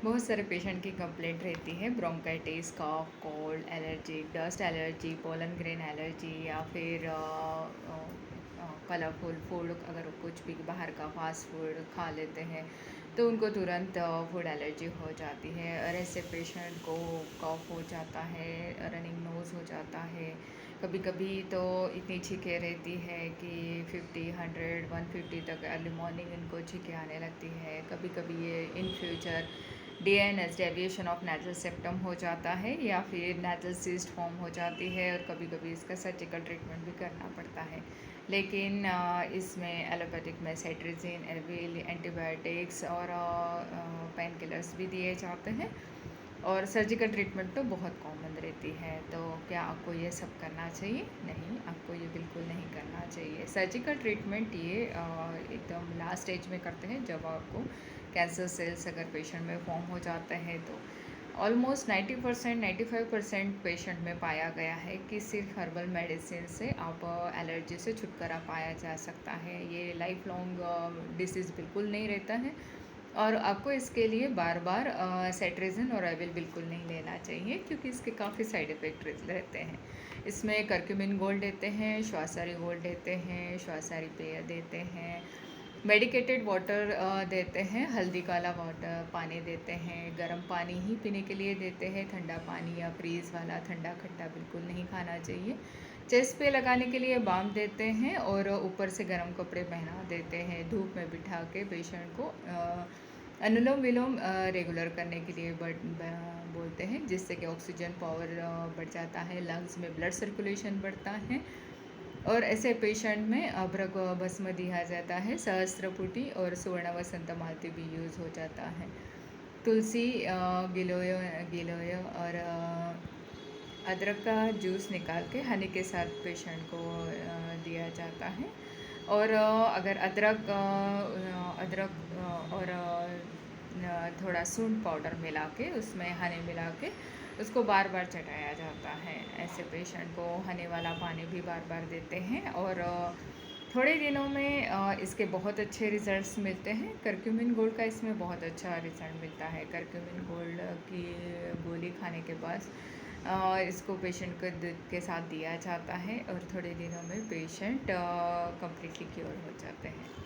बहुत सारे पेशेंट की कंप्लेंट रहती है bronchitis, cough, cold, allergy, dust allergy, pollen grain allergy या फिर कलरफुल फूड, अगर कुछ भी बाहर का फास्ट फूड खा लेते हैं तो उनको तुरंत फूड एलर्जी हो जाती है। और ऐसे पेशेंट को कफ हो जाता है, रनिंग नोज़ हो जाता है। कभी कभी तो इतनी छींकें रहती है कि 50, 100, 150 तक अर्ली मॉर्निंग इनको छींकें आने लगती है। कभी कभी ये in future DNS deviation of nasal septum हो जाता है या फिर नेज़ल सिस्ट फॉर्म हो जाती है, और कभी कभी इसका सर्जिकल ट्रीटमेंट भी करना पड़ता है। लेकिन इसमें एलोपैथिक में सेट्रिजिन, एल्विल, एंटीबायोटिक्स और पेन किलर्स भी दिए जाते हैं, और सर्जिकल ट्रीटमेंट तो बहुत कॉमन रहती है। तो क्या आपको ये सब करना चाहिए? नहीं, आपको ये बिल्कुल नहीं करना चाहिए। सर्जिकल ट्रीटमेंट ये एकदम लास्ट स्टेज में करते हैं, जब आपको कैंसर सेल्स अगर पेशेंट में फॉर्म हो जाते हैं। तो ऑलमोस्ट 90%, 95% पेशेंट में पाया गया है कि सिर्फ हर्बल मेडिसिन से आप एलर्जी से छुटकारा पाया जा सकता है। ये लाइफ लॉन्ग डिसीज़ बिल्कुल नहीं रहता है, और आपको इसके लिए बार बार सेट्रिजिन और एविल बिल्कुल नहीं लेना चाहिए, क्योंकि इसके काफ़ी साइड इफ़ेक्ट रहते हैं। इसमें करक्यूमिन गोल्ड देते हैं, श्वासारी गोल्ड देते हैं, श्वासारी पेय देते हैं, मेडिकेटेड वाटर देते हैं, हल्दी काला वाटर पानी देते हैं, गर्म पानी ही पीने के लिए देते हैं। ठंडा पानी या फ्रीज़ वाला ठंडा खट्टा बिल्कुल नहीं खाना चाहिए। चेस्ट पे लगाने के लिए बाम देते हैं, और ऊपर से गर्म कपड़े पहना देते हैं। धूप में बिठा के पेशेंट को अनुलोम विलोम रेगुलर करने के लिए बोलते हैं, जिससे कि ऑक्सीजन पावर बढ़ जाता है, लंग्स में ब्लड सर्कुलेशन बढ़ता है। और ऐसे पेशेंट में अभ्रक भस्म दिया जाता है, सहस्त्रपुटी और सुवर्ण वसंत मालती भी यूज़ हो जाता है। तुलसी, गिलोय गिलोय और अदरक का जूस निकाल के हनी के साथ पेशेंट को दिया जाता है। और अगर अदरक और थोड़ा सूंठ पाउडर मिला के उसमें हनी मिला के उसको बार बार चटाया जाता है। ऐसे पेशेंट को हनी वाला पानी भी बार बार देते हैं, और थोड़े दिनों में इसके बहुत अच्छे रिजल्ट्स मिलते हैं। करक्यूमिन गोल्ड का इसमें बहुत अच्छा रिजल्ट मिलता है। करक्यूमिन गोल्ड की गोली खाने के बाद इसको पेशेंट को दूध के साथ दिया जाता है, और थोड़े दिनों में पेशेंट कंप्लीटली क्योर हो जाते हैं।